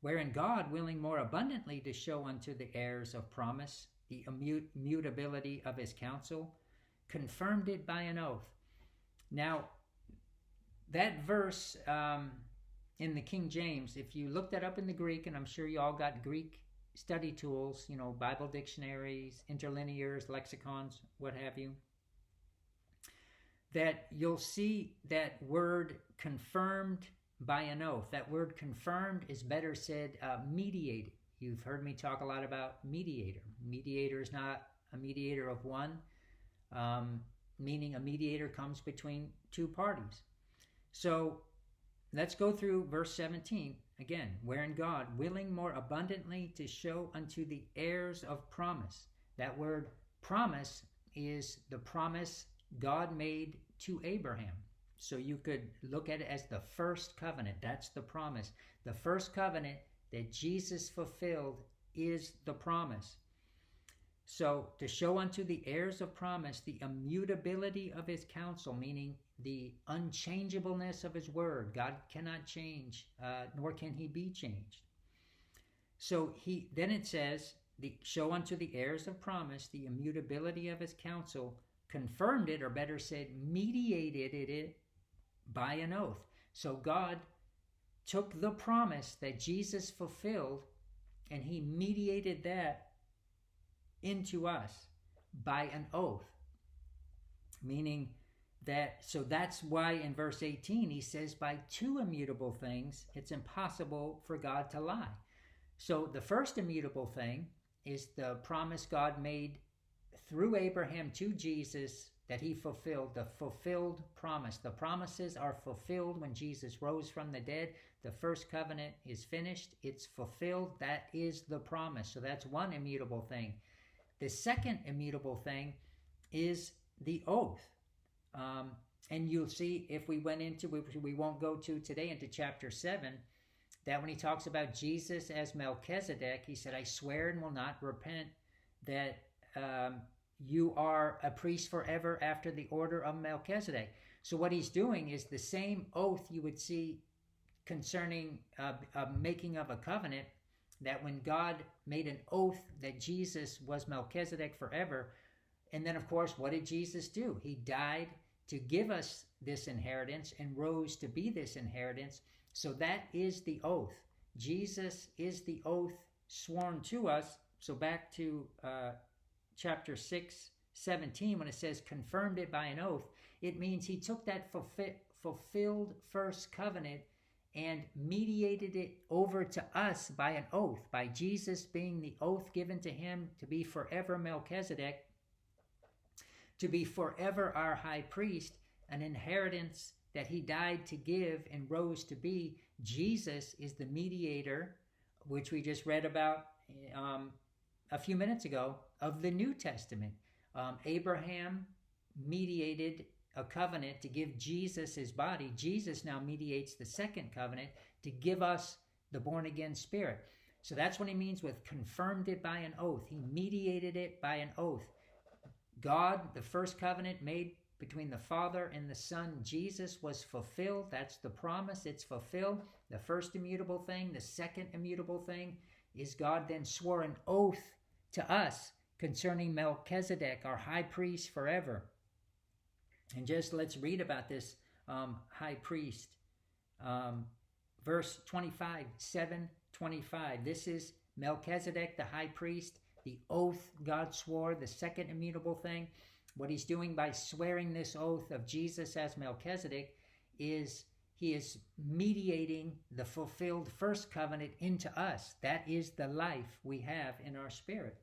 wherein God, willing more abundantly to show unto the heirs of promise the immutability of his counsel, confirmed it by an oath. Now, that verse in the King James, if you look that up in the Greek, and I'm sure you all got Greek study tools, Bible dictionaries, interlinears, lexicons, what have you, that you'll see that word confirmed by an oath. That word confirmed is better said mediated. You've heard me talk a lot about mediator. Mediator is not a mediator of one, meaning a mediator comes between two parties. So let's go through verse 17 again. Wherein God, willing more abundantly to show unto the heirs of promise. That word promise is the promise God made to Abraham. So you could look at it as the first covenant. That's the promise. The first covenant that Jesus fulfilled is the promise. So to show unto the heirs of promise the immutability of his counsel, meaning the unchangeableness of his word. God cannot change, nor can he be changed. So then it says, show unto the heirs of promise the immutability of his counsel, confirmed it, or better said, mediated it by an oath. So God took the promise that Jesus fulfilled and he mediated that into us by an oath. Meaning that, so that's why in verse 18 he says, by two immutable things it's impossible for God to lie. So the first immutable thing is the promise God made through Abraham to Jesus that he fulfilled, the fulfilled promise. The promises are fulfilled when Jesus rose from the dead. The first covenant is finished. It's fulfilled. That is the promise. So that's one immutable thing. The second immutable thing is the oath. And you'll see if we went into, we won't go to today, into chapter 7, that when he talks about Jesus as Melchizedek, he said, I swear and will not repent that you are a priest forever after the order of Melchizedek. So what he's doing is the same oath you would see concerning making of a covenant, that when God made an oath that Jesus was Melchizedek forever, and then of course, what did Jesus do? He died to give us this inheritance and rose to be this inheritance. So that is the oath. Jesus is the oath sworn to us. So back to chapter 6, 17, when it says confirmed it by an oath, it means he took that fulfilled first covenant and mediated it over to us by an oath, by Jesus being the oath given to him to be forever Melchizedek, to be forever our high priest, an inheritance that he died to give and rose to be. Jesus is the mediator, which we just read about a few minutes ago, of the New Testament. Abraham mediated a covenant to give Jesus his body. Jesus now mediates the second covenant to give us the born-again spirit. So that's what he means with confirmed it by an oath. He mediated it by an oath. God, the first covenant made between the Father and the Son, Jesus, was fulfilled. That's the promise. It's fulfilled. The first immutable thing. The second immutable thing is God then swore an oath to us concerning Melchizedek, our high priest forever. And just let's read about this high priest. Verse 25, 7:25. This is Melchizedek, the high priest, the oath God swore, the second immutable thing. What he's doing by swearing this oath of Jesus as Melchizedek is he is mediating the fulfilled first covenant into us. That is the life we have in our spirit.